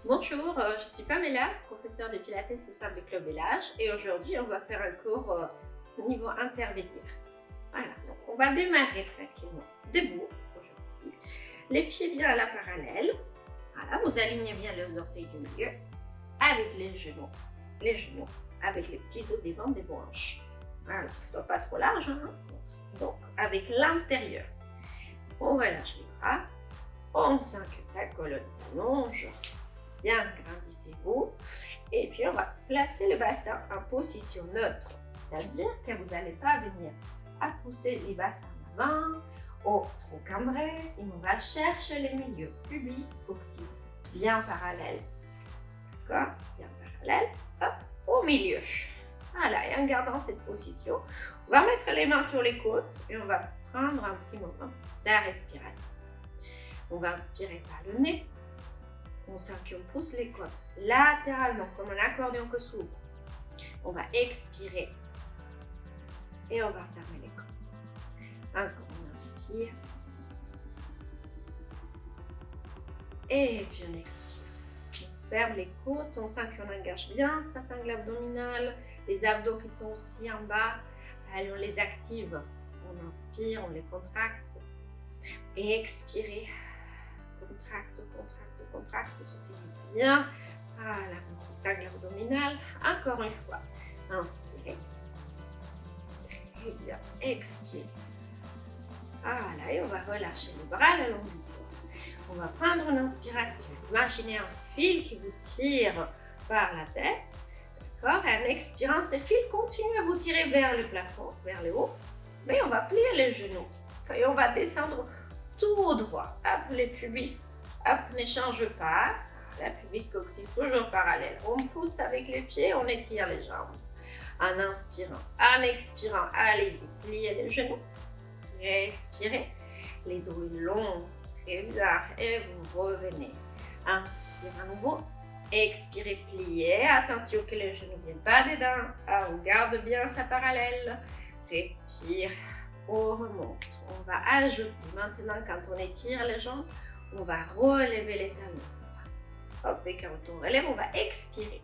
Bonjour, je suis Pamela, professeure de Pilates au sein du Club Village et aujourd'hui on va faire un cours au niveau intermédiaire. Voilà, donc on va démarrer tranquillement debout aujourd'hui. Les pieds bien à la parallèle. Voilà, vous alignez bien les orteils du milieu avec les genoux avec les petits os devant des hanches. Voilà, soit pas trop large, hein? Donc avec l'intérieur. On relâche les bras, on sent que sa colonne s'allonge. Bien, grandissez-vous. Et puis, on va placer le bassin en position neutre. C'est-à-dire que vous n'allez pas venir à pousser les bassins en avant ou trop cambrés. Sinon, on va chercher les milieux. Pubis, coccyx, bien parallèle. D'accord? Bien parallèle. Hop, au milieu. Voilà, et en gardant cette position, on va mettre les mains sur les côtes et on va prendre un petit moment sa respiration. On va inspirer par le nez. On sent qu'on pousse les côtes latéralement, comme un accordéon que s'ouvre. On va expirer et on va fermer les côtes. Encore, on inspire. Et puis on expire. On ferme les côtes, on sent qu'on engage bien sa sangle abdominale, les abdos qui sont aussi en bas. Allez, on les active. On inspire, on les contracte. Et expirez. Contracte, soutenez bien. Voilà, votre sangle abdominale. Encore une fois. Inspirez. Et bien, expirez. Voilà, et on va relâcher le bras le long du corps. On va prendre une inspiration. Imaginez un fil qui vous tire par la tête. D'accord? Et en expirant, ce fil continue à vous tirer vers le plafond, vers le haut. Mais on va plier les genoux. Et on va descendre tout droit. Hop, les pubis. Hop, ne change pas. La pubis coccyx toujours parallèle. On pousse avec les pieds, on étire les jambes. En inspirant, en expirant, allez-y, pliez les genoux. Respirez. Les dos longs, très bien. Et vous revenez. Inspire à nouveau. Expirez, pliez. Attention que les genoux ne viennent pas dedans. On garde bien sa parallèle. Respire. On remonte. On va ajouter maintenant quand on étire les jambes. On va relever les talons. Hop, et quand on relève, on va expirer.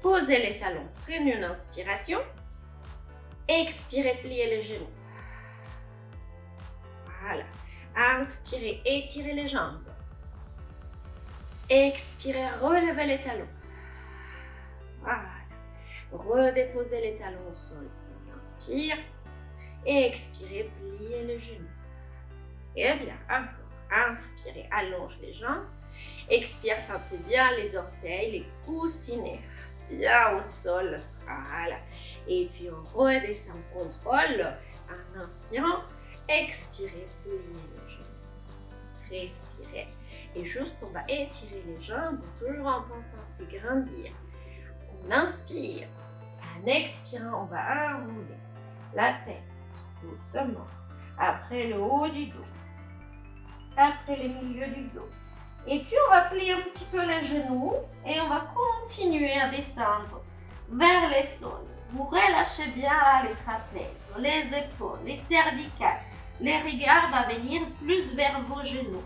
Posez les talons. Prenez une inspiration. Expirez, pliez les genoux. Voilà. Inspirez, étirez les jambes. Expirez, relevez les talons. Voilà. Redéposez les talons au sol. On inspire. Expirez, pliez les genoux. Et bien, encore. Inspirez, allonge les jambes. Expire, sentez bien les orteils, les coussinets bien au sol. Voilà. Et puis on redescend, contrôle en inspirant. Expirez, pliez les genoux. Respirez. Et juste, on va étirer les jambes, toujours en pensant à s'agrandir. On inspire. En expirant, on va enrouler la tête doucement. Après le haut du dos. Après les milieux du dos. Et puis on va plier un petit peu les genoux et on va continuer à descendre vers les sols. Vous relâchez bien les trapèzes, les épaules, les cervicales. Les regards vont venir plus vers vos genoux.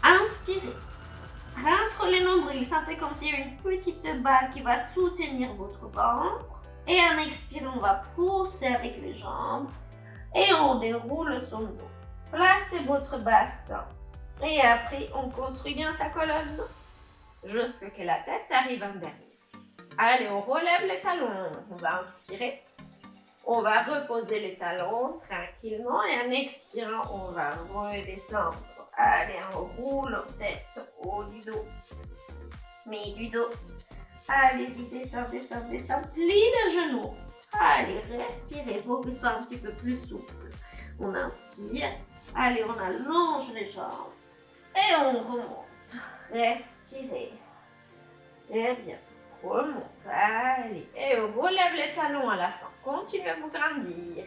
Inspirez. Entre les nombrils, sentez comme s'il y avait une petite balle qui va soutenir votre ventre. Et en expirant, on va pousser avec les jambes et on déroule son dos. Placez votre bassin et après on construit bien sa colonne jusqu'à ce que la tête arrive en dernier. Allez, on relève les talons. On va inspirer. On va reposer les talons tranquillement et en expirant, on va redescendre. Allez, on roule tête, haut du dos, milieu du dos. Allez-y, descendez, descendez, descendez. Plie les genoux. Allez, respirez pour que ce soit un petit peu plus souple. On inspire. Allez, on allonge les jambes. Et on remonte. Respirez. Et bien, remonte. Allez. Et on relève les talons à la fin. Continuez à vous grandir.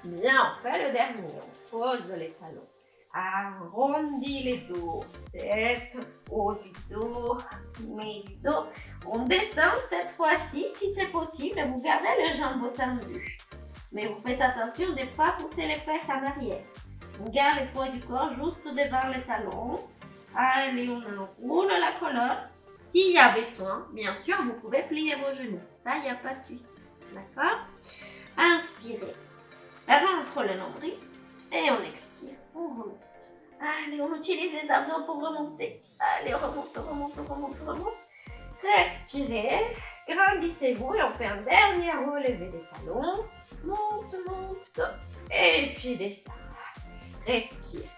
Bien, on fait le dernier. On pose les talons. Arrondis les dos. Tête, haut du dos, milieu du dos. On descend cette fois-ci, si c'est possible. Vous gardez les jambes tendues. Mais vous faites attention de ne pas pousser les fesses en arrière. On garde le poids du corps juste devant les talons. Allez, on enroule la colonne. s'il y a besoin, bien sûr, vous pouvez plier vos genoux. Ça, il n'y a pas de souci. D'accord? Inspirez. Rentre le nombril et on expire. On remonte. Allez, on utilise les abdos pour remonter. Allez, remonte, remonte, remonte, remonte. Respirez. Grandissez-vous et on fait un dernier relevé des talons. Monte, monte. Et puis descend. Respire.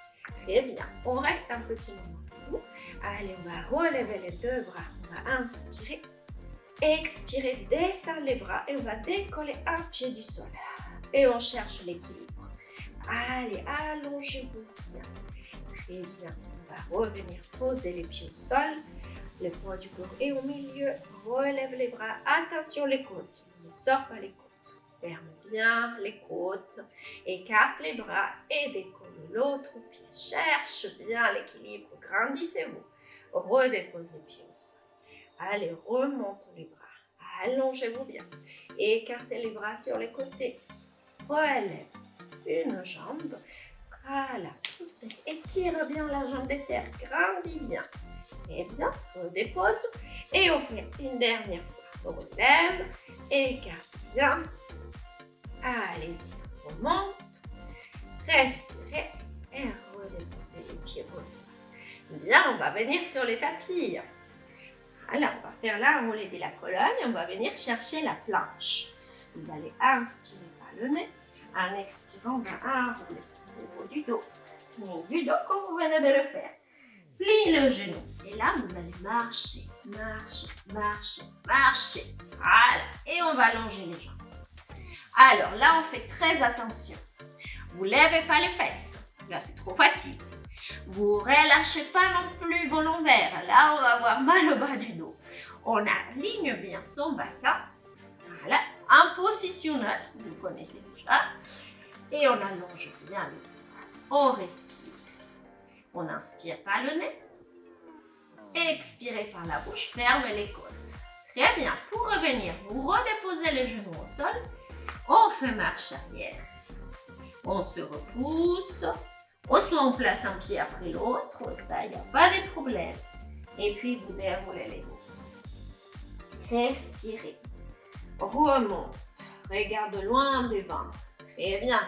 Très bien. On reste un petit moment. Allez, on va relever les deux bras. On va inspirer. Expirer, descendre les bras et on va décoller un pied du sol. Et on cherche l'équilibre. Allez, allongez-vous bien. Très bien. On va revenir poser les pieds au sol. Le poids du corps est au milieu. Relève les bras. Attention les côtes. Ne sors pas les côtes. Ferme bien les côtes. Écarte les bras et décolle l'autre pied. Cherche bien l'équilibre. Grandissez-vous. Redépose les pieds au sol. Allez, remonte les bras. Allongez-vous bien. Écartez les bras sur les côtés. Relève une jambe. Voilà, poussez. Étire bien la jambe des terres. Grandis bien. Et bien, redépose. Et on fait une dernière fois. Relève. Écarte bien. Allez-y. Remonte. Respirez. Et redéposez les pieds au sol. Bien, on va venir sur les tapis. Alors, on va faire l'enroulé de la colonne et on va venir chercher la planche. Vous allez inspirer par le nez. En expirant, on va enrouler au niveau du dos. Du dos comme vous venez de le faire. Plie le genou. Et là, vous allez marcher, marcher, marcher, marcher. Voilà. Et on va allonger les jambes. Alors là, on fait très attention. Vous ne lèvez pas les fesses. Là, c'est trop facile. Vous ne relâchez pas non plus vos lombaires. Là, on va avoir mal au bas du dos. On aligne bien son bassin. Voilà. En position neutre, vous connaissez déjà. Et on allonge bien le dos. On respire. On inspire par le nez. Expirez par la bouche. Ferme les côtes. Très bien. Pour revenir, vous redéposez les genoux au sol. On fait marche arrière. On se repousse. Ou soit on place un pied après l'autre, ça, il n'y a pas de problème. Et puis, vous déroulez les dos. Respirez. Remonte. Regarde loin devant. Très bien.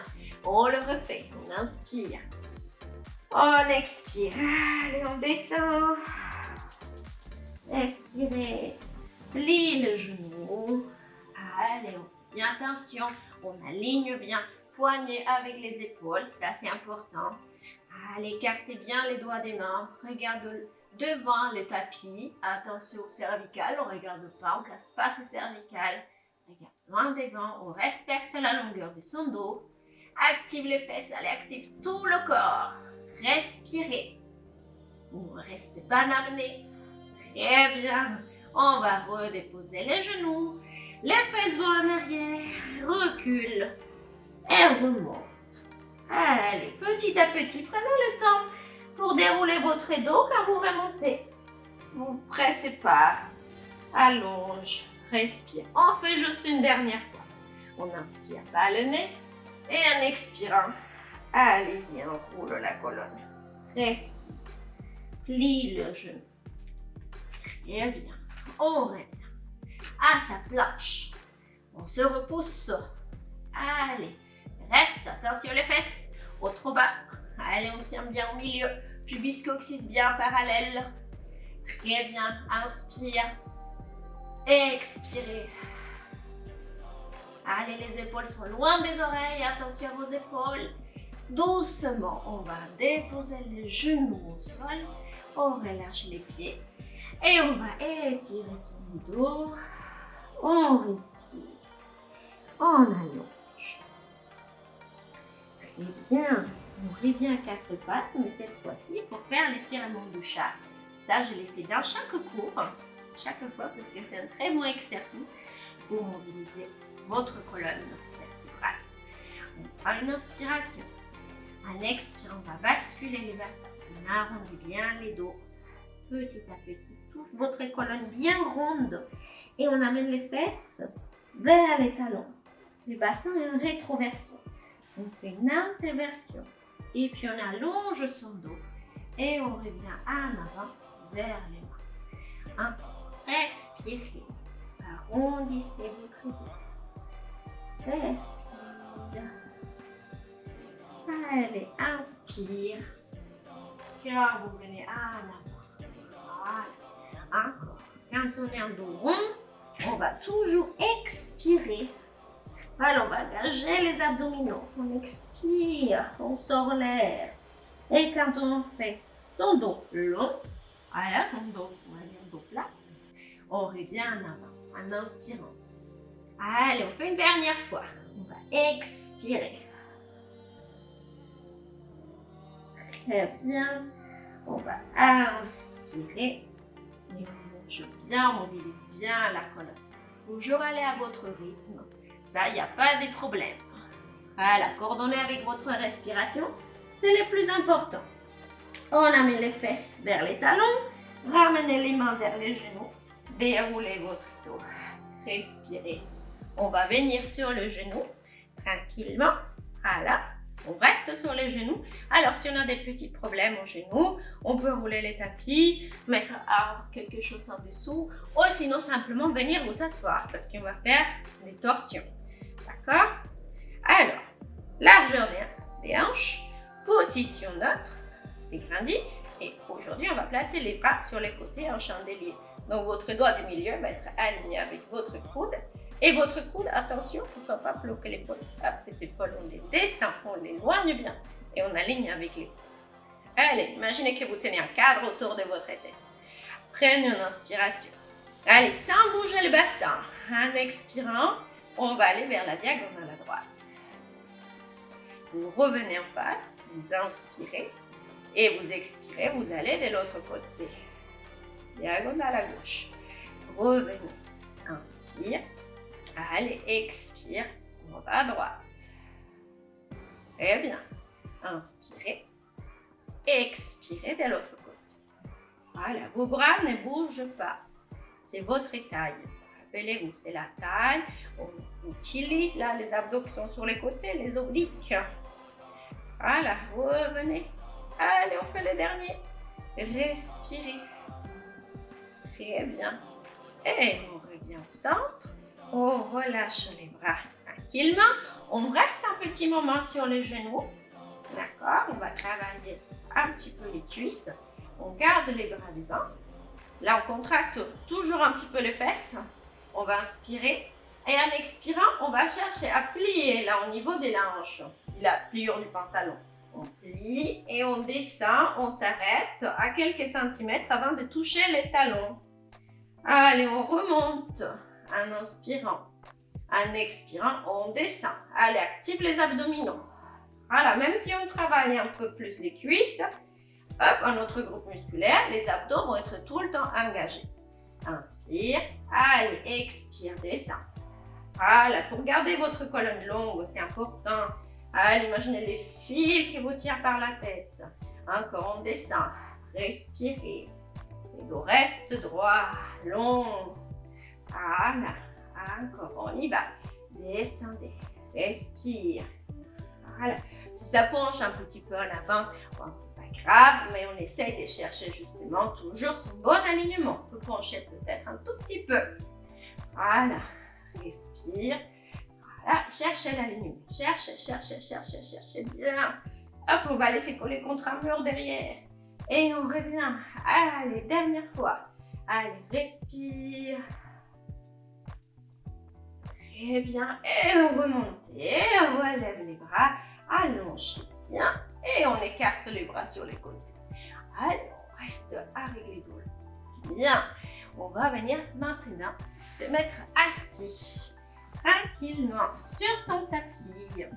On le refait. On inspire. On expire. Allez, on descend. Expirez. Plie le genou. Allez, on fait bien attention. On aligne bien. Poignets avec les épaules, ça c'est important. Allez, écartez bien les doigts des mains. Regarde devant le tapis. Attention au cervical, on ne regarde pas, on ne casse pas ses cervicales. Regarde loin devant, on respecte la longueur de son dos. Active les fesses, allez, active tout le corps. Respirez. Ne restez pas en apnée. Très bien. On va redéposer les genoux. Les fesses vont en arrière. Recule. Et on remonte. Allez, petit à petit, prenez le temps pour dérouler votre dos quand vous remontez. Vous ne pressez pas. Allonge, respire. On fait juste une dernière fois. On inspire par le nez et en expirant, allez-y, on roule la colonne. Très plie le genou. Très bien. On revient à sa planche. On se repousse. Allez. Reste, attention les fesses, au trop bas. Allez, on tient bien au milieu. Pubis coccyx bien parallèle. Très bien, inspire. Expirez. Allez, les épaules sont loin des oreilles. Attention à vos épaules. Doucement, on va déposer les genoux au sol. On relâche les pieds. Et on va étirer son dos. On respire. On allonge. Très bien. On revient à quatre pattes, mais cette fois-ci pour faire l'étirement du chat. Ça, je l'ai fait dans chaque cours, chaque fois, parce que c'est un très bon exercice pour mobiliser votre colonne vertébrale. On prend une inspiration. En expirant, on va basculer les bassins. On arrondit bien les dos. Petit à petit, toute votre colonne bien ronde. Et on amène les fesses vers les talons. Le bassin est en rétroversion. On fait une introversion. Et puis on allonge son dos. Et on revient en avant vers les mains. 1, Respirez. Arrondissez votre dos. Respire. Allez, inspire. Cœur, vous venez en avant. Voilà. Encore. Quand on est en dos rond, on va toujours expirer. Voilà, on va engager les abdominaux. On expire, on sort l'air. Et quand on fait son dos long, voilà, son dos, on va dire dos plat, on revient en avant en inspirant. Allez, on fait une dernière fois. On va expirer. Très bien. On va inspirer. Et je mobilise bien la colonne. Toujours aller à votre rythme. Ça, il n'y a pas de problème. Voilà, coordonnez avec votre respiration. C'est le plus important. On amène les fesses vers les talons. Ramenez les mains vers les genoux. Déroulez votre dos. Respirez. On va venir sur le genou. Tranquillement. Voilà. On reste sur les genoux. Alors, si on a des petits problèmes au genou, on peut rouler les tapis, mettre quelque chose en dessous, ou sinon simplement venir vous asseoir parce qu'on va faire des torsions. D'accord? Alors, largeur des hanches, position neutre, c'est grandi. Et aujourd'hui, on va placer les bras sur les côtés en chandelier. Donc, votre doigt du milieu va être aligné avec votre coude. Et votre coude, attention, qu'il ne soit pas bloqué l'épaule. Cette épaule, on les descend, on l'éloigne bien et on aligne avec les coudes. Allez, imaginez que vous tenez un cadre autour de votre tête. Prenez une inspiration. Allez, sans bouger le bassin. En expirant, on va aller vers la diagonale à droite. Vous revenez en face, vous inspirez et vous expirez, vous allez de l'autre côté. Diagonale à gauche. Revenez, inspire. Allez, expire, on va à droite. Très bien. Inspirez. Expirez de l'autre côté. Voilà, vos bras ne bougent pas. C'est votre taille. Rappelez-vous, c'est la taille. On utilise là les abdos qui sont sur les côtés, les obliques. Voilà, revenez. Allez, on fait le dernier. Respirez. Très bien. Et on revient au centre. On relâche les bras tranquillement. On reste un petit moment sur les genoux. D'accord? On va travailler un petit peu les cuisses. On garde les bras devant. Là, on contracte toujours un petit peu les fesses. On va inspirer. Et en expirant, on va chercher à plier là au niveau des hanches. La pliure du pantalon. On plie et on descend. On s'arrête à quelques centimètres avant de toucher les talons. Allez, on remonte. En inspirant, en expirant, on descend. Allez, active les abdominaux. Voilà, même si on travaille un peu plus les cuisses, hop, un autre groupe musculaire, les abdos vont être tout le temps engagés. Inspire, allez, expire, descend. Voilà, pour garder votre colonne longue, c'est important. Allez, imaginez les fils qui vous tirent par la tête. Encore, on descend. Respirez. Le dos reste droit, long. Voilà, encore, on y va. Descendez, respire. Voilà, si ça penche un petit peu en avant, bon, c'est pas grave, mais on essaye de chercher justement toujours son bon alignement. On peut pencher peut-être un tout petit peu. Voilà, respire. Voilà, cherchez l'alignement. Cherchez bien. Hop, on va laisser coller contre un mur derrière. Et on revient. Allez, dernière fois. Allez, respire. Très bien. Et on remonte. Et on relève les bras. Allongez bien. Et on écarte les bras sur les côtés. Allez, on reste avec les dos. Bien. On va venir maintenant se mettre assis. Tranquillement sur son tapis.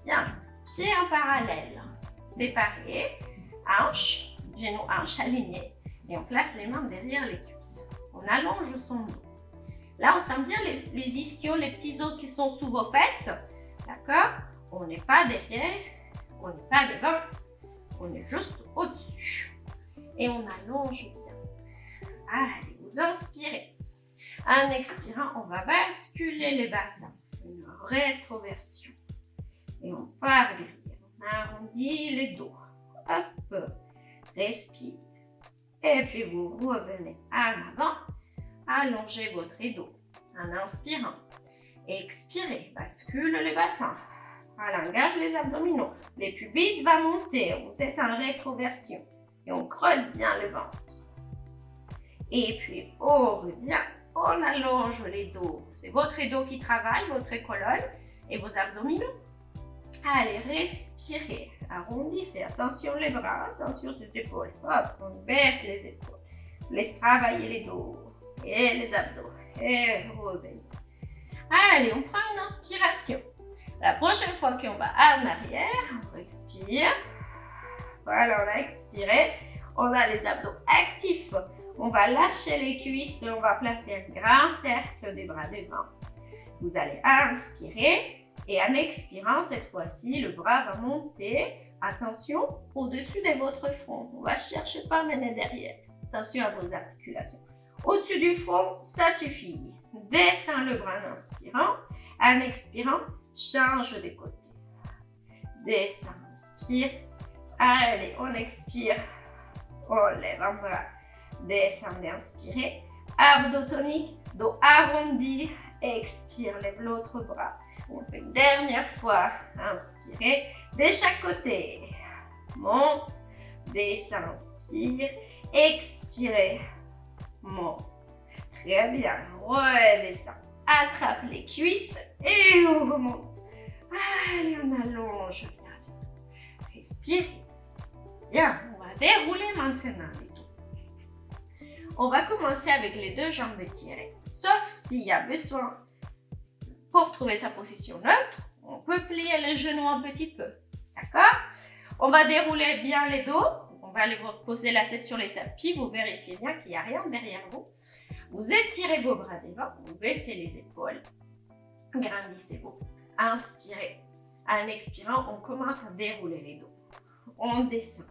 Bien. Pieds en parallèle. Séparés. Hanches. Genoux, hanches alignés. Et on place les mains derrière les cuisses. On allonge son dos. Là, on sent bien les ischios, les petits os qui sont sous vos fesses. D'accord? On n'est pas derrière, on n'est pas devant, on est juste au-dessus. Et on allonge bien. Allez, vous inspirez. En expirant, on va basculer les bassins. Une rétroversion. Et on part derrière. On arrondit le dos. Hop. Respire. Et puis vous revenez en avant. Allongez votre dos en inspirant. Expirez, bascule le bassin. Voilà, engage les abdominaux. Les pubis vont monter. Vous êtes en rétroversion. Et on creuse bien le ventre. Et puis on revient. On allonge les dos. C'est votre dos qui travaille, votre colonne et vos abdominaux. Allez, respirez. Arrondissez. Attention les bras, attention les épaules. Hop, on baisse les épaules. Laisse travailler les dos et les abdos. Et revenez. Allez, on prend une inspiration. La prochaine fois qu'on va en arrière, on respire. Voilà, on a expiré. On a les abdos actifs. On va lâcher les cuisses. On va placer un grand cercle des bras devant. Vous allez inspirer. Et en expirant, cette fois-ci, le bras va monter. Attention, au-dessus de votre front. On va chercher pas à mener derrière. Attention à vos articulations. Au-dessus du front, ça suffit. Descends le bras en inspirant. En expirant, change de côté. Descends, inspire. Allez, on expire. On lève un bras. Descendez, inspirez. Abdos toniques, dos arrondi. Expire, lève l'autre bras. On fait une dernière fois. Inspirez. De chaque côté. Monte. Descend, inspire. Expirez. Monte. Très bien. Redescend. Attrape les cuisses et on remonte. Allez, on allonge bien. Respirez. Bien, on va dérouler maintenant les dos. On va commencer avec les deux jambes tirées. Sauf s'il y a besoin, pour trouver sa position neutre, on peut plier les genoux un petit peu. D'accord? On va dérouler bien les dos. On va aller poser la tête sur les tapis. Vous vérifiez bien qu'il n'y a rien derrière vous. Vous étirez vos bras devant, vous baissez les épaules, grandissez-vous, inspirez. En expirant, on commence à dérouler les dos. On descend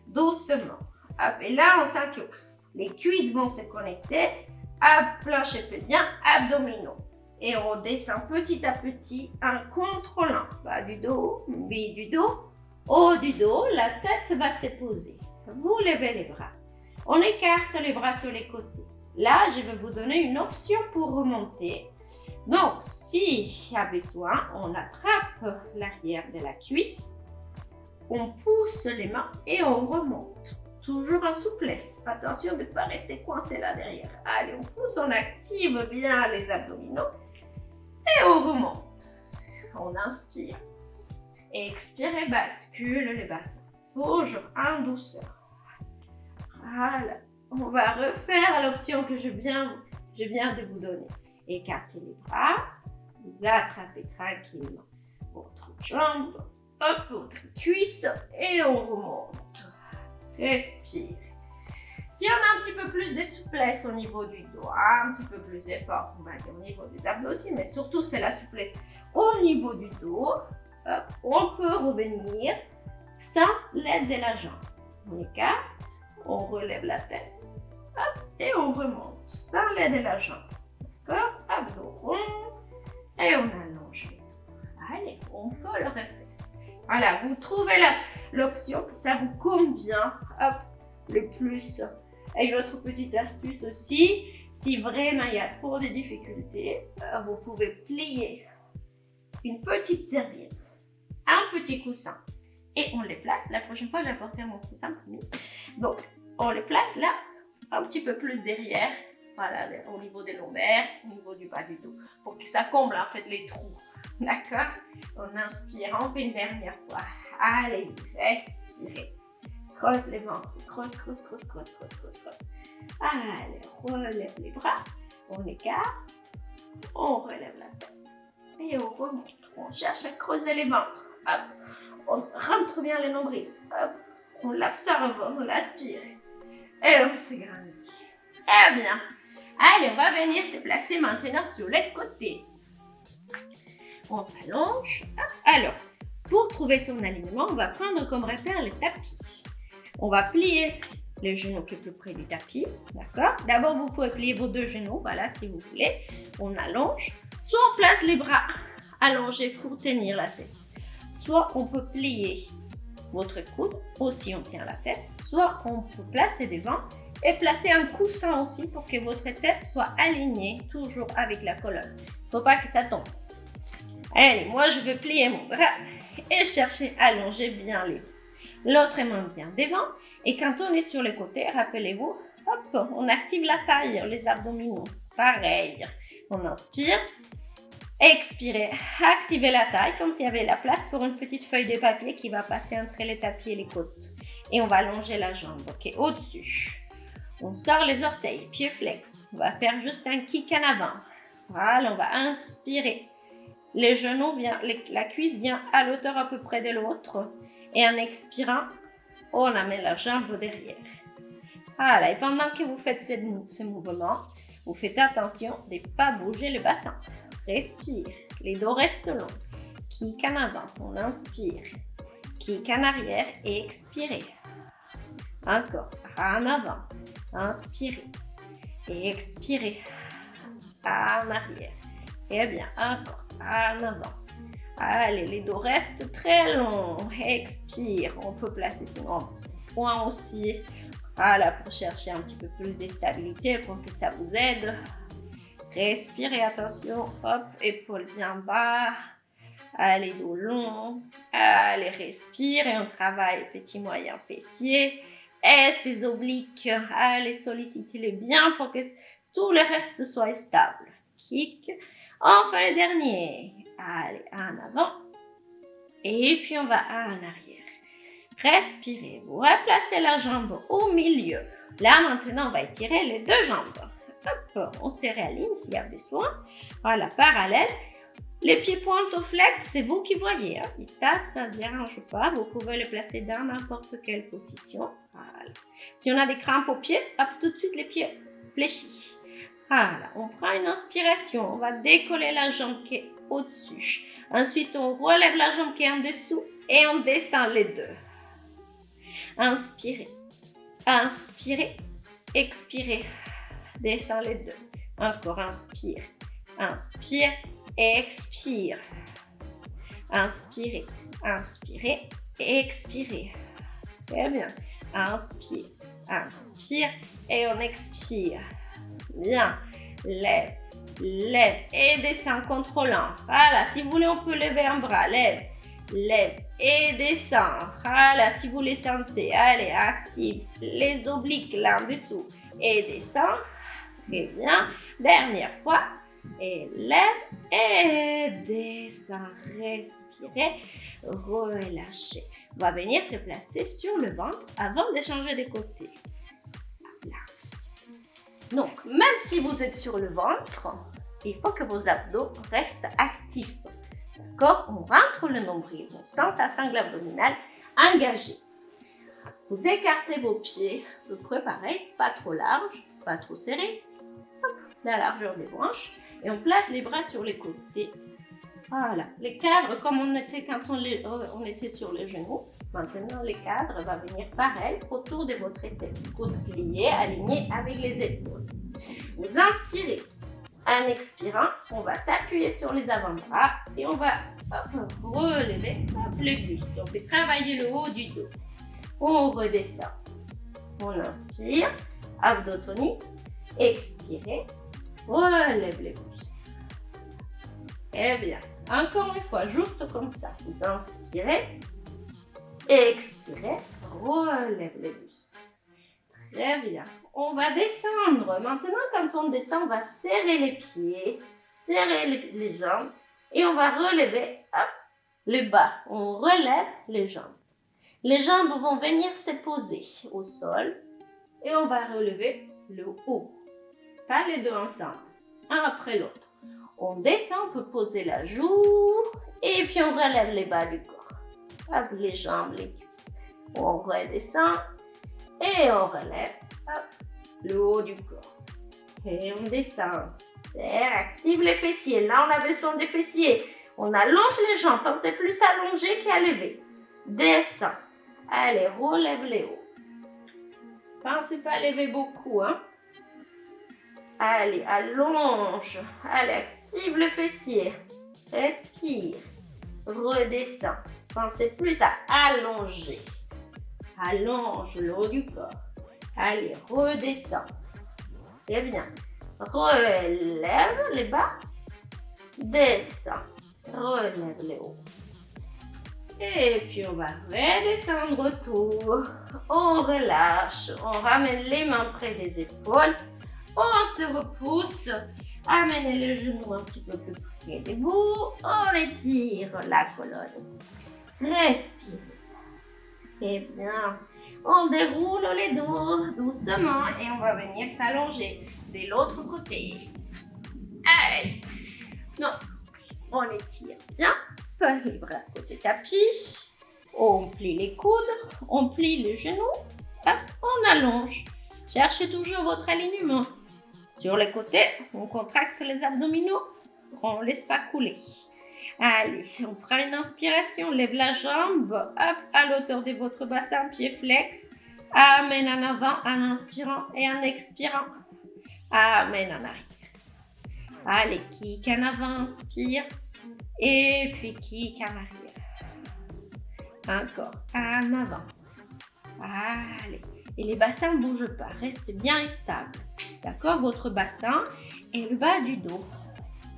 doucement. Hop, et là, on sent que les cuisses vont se connecter. Hop, plancher bien, abdominaux. Et on descend petit à petit en contrôlant. Bas du dos, mi du dos, haut du dos, la tête va se poser. Vous levez les bras. On écarte les bras sur les côtés. Là, je vais vous donner une option pour remonter. Donc, s'il y a besoin, on attrape l'arrière de la cuisse, on pousse les mains et on remonte. Toujours en souplesse. Attention de ne pas rester coincé là derrière. Allez, on pousse, on active bien les abdominaux et on remonte. On inspire. Expire et bascule le bassin. Toujours en douceur. Voilà. On va refaire l'option que je viens de vous donner. Écartez les bras, vous attrapez tranquillement votre jambe, hop, votre cuisse et on remonte. Respire. Si on a un petit peu plus de souplesse au niveau du dos, un petit peu plus d'effort, on va dire au niveau des abdos aussi, mais surtout c'est la souplesse au niveau du dos, hop, on peut revenir sans l'aide de la jambe. On écarte, on relève la tête. Hop, et on remonte sans l'aide de la jambe. D'accord? Abdos ronds. Et on allonge les dos. Allez, on peut le refaire. Voilà, vous trouvez l'option que ça vous convient. Hop, le plus. Et une autre petite astuce aussi, si vraiment il y a trop de difficultés, vous pouvez plier une petite serviette, un petit coussin. Et on les place. La prochaine fois, j'apporterai mon coussin promis. Donc, on les place là. Un petit peu plus derrière, voilà, au niveau des lombaires, au niveau du bas du dos, pour que ça comble en fait les trous. D'accord? On inspire, on fait une dernière fois. Allez, respirez. Creuse les ventres, creuse. Allez, relève les bras, on écarte, on relève la tête et on remonte. On cherche à creuser les ventres. Hop. On rentre bien les nombrils. Hop. On l'absorbe, on l'aspire. Et on s'agrandit. Très bien. Allez, on va venir se placer maintenant sur les côtés. On s'allonge. Alors, pour trouver son alignement, on va prendre comme repère le tapis. On va plier le genou qui est plus près du tapis. D'accord? D'abord, vous pouvez plier vos deux genoux. Voilà, si vous voulez. On allonge. Soit on place les bras allongés pour tenir la tête. Soit on peut plier votre coude, aussi on tient la tête, soit on peut placer devant et placer un coussin aussi pour que votre tête soit alignée toujours avec la colonne. Il ne faut pas que ça tombe. Allez, moi je vais plier mon bras et chercher à allonger bien les bras. L'autre main bien devant. Et quand on est sur les côtés, rappelez-vous, hop, on active la taille, les abdominaux. Pareil, on inspire, expirez, activez la taille comme s'il y avait la place pour une petite feuille de papier qui va passer entre les tapis et les côtes. Et on va allonger la jambe, ok, au-dessus. On sort les orteils, pieds flex. On va faire juste un kick en avant. Voilà, on va inspirer. Les genoux la cuisse vient à l'auteur à peu près de l'autre. Et en expirant, on amène la jambe derrière. Voilà, et pendant que vous faites ce mouvement, vous faites attention de ne pas bouger le bassin. Respire, les dos restent longs. Kick en avant, on inspire. Kick en arrière et expirez. Encore, en avant, inspirez. Et expirez. En arrière. Et bien, encore, en avant. Allez, les dos restent très longs. Expire. On peut placer sinon son poing aussi. Voilà, pour chercher un petit peu plus de stabilité, pour que ça vous aide. Respirez, attention. Hop, épaules bien bas. Allez, dos long. Allez, respire et on travaille petit moyen fessier. Et ces obliques, allez, sollicitez-les bien pour que tout le reste soit stable. Kick. Enfin, le dernier. Allez, en avant. Et puis, on va en arrière. Respirez. Vous replacez la jambe au milieu. Là, maintenant, on va étirer les deux jambes. Hop, on se réaligne s'il y a besoin. Voilà, parallèle. Les pieds pointent au flex, c'est vous qui voyez. Hein. Et ça ne dérange pas. Vous pouvez les placer dans n'importe quelle position. Voilà. Si on a des crampes aux pieds, hop, tout de suite les pieds fléchis. Voilà, on prend une inspiration. On va décoller la jambe qui est au-dessus. Ensuite, on relève la jambe qui est en dessous et on descend les deux. Inspirez. Inspirez. Expirez. Descend les deux. Encore, inspire. Inspire et expire. Inspirez. Inspirez et expirez. Très bien. Inspire. Inspire et on expire. Bien. Lève. Lève et descend contrôlant. Voilà, si vous voulez, on peut lever un bras. Lève. Lève et descend. Voilà, si vous les sentez. Allez, active les obliques là en dessous. Et descend. Très bien. Dernière fois. Et lève et descend. Respirez. Relâchez. On va venir se placer sur le ventre avant de changer de côté. Là. Donc, même si vous êtes sur le ventre, il faut que vos abdos restent actifs. D'accord? On rentre le nombril, on sent sa sangle abdominale engagée. Vous écartez vos pieds, à peu près pareil, pas trop large, pas trop serré. Hop, la largeur des hanches. Et on place les bras sur les côtés. Voilà, les cadres comme on était quand on était sur les genoux. Maintenant, les cadres vont venir pareil autour de votre tête. Coude plié, aligné avec les épaules. Vous inspirez. En expirant, on va s'appuyer sur les avant-bras et on va relever le buste. On fait travailler le haut du dos. On redescend. On inspire, abdotonie. Expirez, relève les buste. Eh bien, encore une fois, juste comme ça. Vous inspirez, expirez, relève les bustes. Très bien. On va descendre. Maintenant, quand on descend, on va serrer les pieds, serrer les jambes et on va relever le bas. On relève les jambes. Les jambes vont venir se poser au sol et on va relever le haut. Pas les deux ensemble, un après l'autre. On descend, on peut poser la joue et puis on relève les bas du corps. Hop, les jambes, les cuisses. On redescend et on relève le haut du corps. Et on descend. Serre, active les fessiers. Là, on a besoin des fessiers. On allonge les jambes. Pensez plus à allonger qu'à lever. Descend. Allez, relève les hauts. Pensez pas à lever beaucoup, hein. Allez, allonge. Allez, active le fessier. Respire. Redescend. Pensez plus à allonger. Allonge le haut du corps. Allez, redescends. Très bien. Relève les bas. Descends. Relève les hauts. Et puis on va redescendre autour. On relâche. On ramène les mains près des épaules. On se repousse. Amenez les genoux un petit peu plus près des bouts. On étire la colonne. Respirez. Très bien. On déroule les dos doucement et on va venir s'allonger de l'autre côté. Allez. Non. On étire bien. Passe les bras côté tapis. On plie les coudes. On plie les genoux. Hop, on allonge. Cherchez toujours votre alignement. Sur les côtés, on contracte les abdominaux. On ne laisse pas couler. Allez, on prend une inspiration, lève la jambe, hop, à l'auteur de votre bassin, pied flex. Amène en avant en inspirant et en expirant. Amène en arrière. Allez, kick en avant, inspire. Et puis kick en arrière. Encore, en avant. Allez. Et les bassins ne bougent pas, restez bien stable. D'accord? Votre bassin et le bas du dos.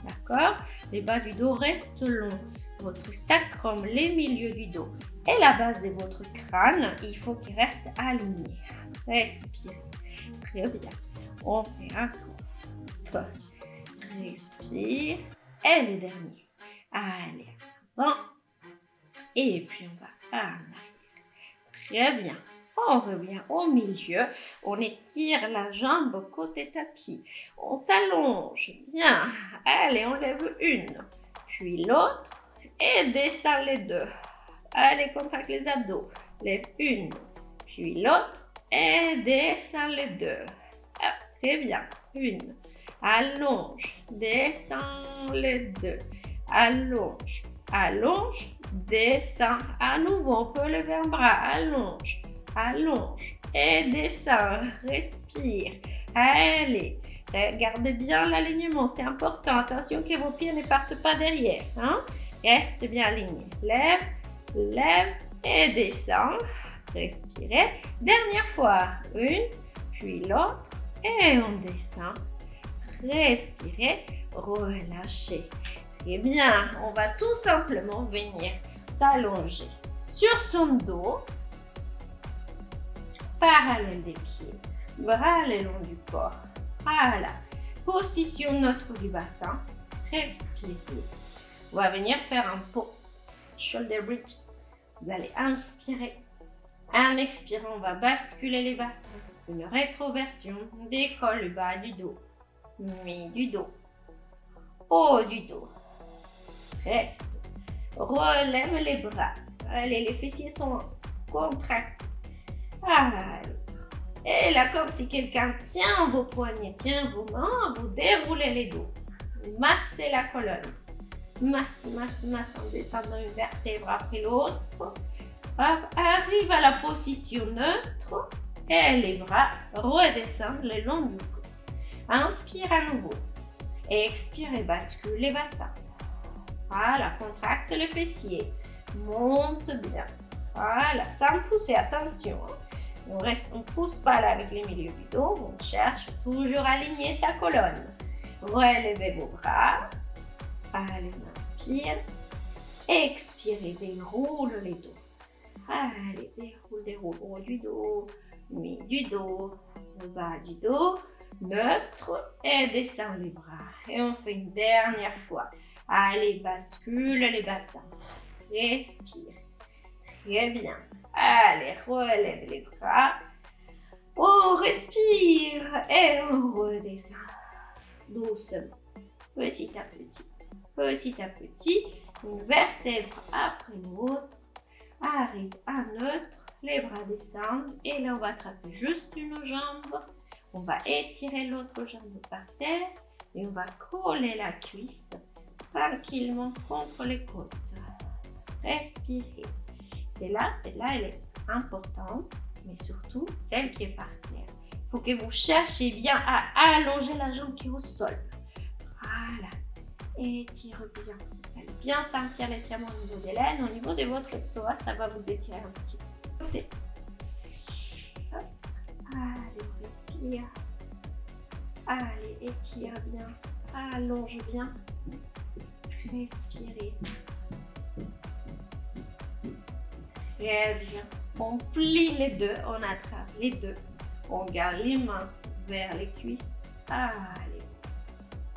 D'accord? Les bas du dos restent longs. Votre sacrum, les milieux du dos et la base de votre crâne, il faut qu'ils restent alignés. Respirez. Très bien. On fait un tour. Respire. Et le dernier. Allez, avant. Et puis on va en arrière. Très bien. On revient au milieu, on étire la jambe côté tapis, on s'allonge, bien, allez, on lève une, puis l'autre, et descend les deux. Allez, contracte les abdos, lève une, puis l'autre, et descend les deux. Ah, très bien, une, allonge, descend les deux, allonge, allonge, descend, à nouveau, on peut lever un bras, allonge. Allonge et descend, respire. Allez, gardez bien l'alignement, c'est important. Attention que vos pieds ne partent pas derrière. Hein? Reste bien aligné. Lève, lève et descend. Respirez. Dernière fois, une, puis l'autre et on descend. Respirez, relâchez. Très bien, on va tout simplement venir s'allonger sur son dos. Parallèle des pieds, bras le long du corps. Voilà. Position neutre du bassin. Respirez. On va venir faire un pont. Shoulder bridge. Vous allez inspirer. En expirant, on va basculer les bassins. Une rétroversion. Décolle le bas du dos. Mi du dos. Haut du dos. Reste. Relève les bras. Allez, les fessiers sont contractés. Allez. Et là, comme si quelqu'un tient vos poignets, tient vos mains, vous déroulez les dos. Massez la colonne. Masse, masse, masse en descendant une vertèbre après l'autre. Hop, arrive à la position neutre. Et les bras redescendent le long du cou. Inspire à nouveau. Et expire, bascule les bassins. Voilà, contracte le fessier. Monte bien. Voilà, sans pousser, attention. On ne pousse pas là avec les milieux du dos. On cherche toujours à aligner sa colonne. Relevez vos bras. Allez, inspire. Expirez, déroule les dos. Allez, déroule. Haut du dos, mi du dos, le bas du dos, neutre. Et descend les bras. Et on fait une dernière fois. Allez, bascule les bassins. Respire. Très bien. Allez, relève les bras. On respire et on redescend. Doucement. Petit à petit. Petit à petit. Une vertèbre après l'autre. Arrive à neutre. Les bras descendent. Et là, on va attraper juste une jambe. On va étirer l'autre jambe par terre. Et on va coller la cuisse tranquillement contre les côtes. Respirez. Celle-là, elle est importante, mais surtout celle qui est par terre. Il faut que vous cherchiez bien à allonger la jambe qui est au sol. Voilà. Étire bien. Vous allez bien sentir l'étirement au niveau des laines, au niveau de votre psoas, ça va vous étirer un petit peu. Côté. Hop. Allez, respire. Allez, étire bien. Allonge bien. Respirez. Très bien. On plie les deux, on attrape les deux. On garde les mains vers les cuisses. Allez.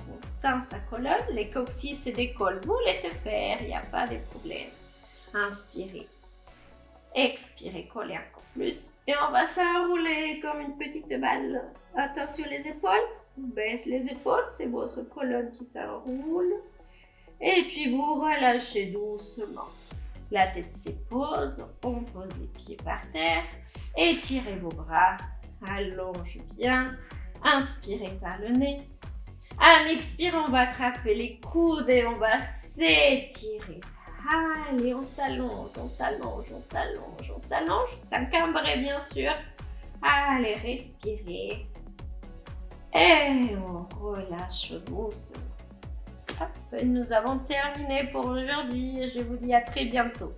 On sent sa colonne, les coccyx se décollent. Vous laissez faire, il n'y a pas de problème. Inspirez. Expirez, collez encore plus. Et on va s'enrouler comme une petite balle. Attention les épaules. On baisse les épaules, c'est votre colonne qui s'enroule. Et puis vous relâchez doucement. La tête se pose, on pose les pieds par terre. Étirez vos bras, allonge bien. Inspirez par le nez. En expirant, on va attraper les coudes et on va s'étirer. Allez, on s'allonge, on s'allonge, on s'allonge, on s'allonge. Sans cambrer bien sûr. Allez, respirez. Et on relâche doucement. Hop, nous avons terminé pour aujourd'hui et je vous dis à très bientôt.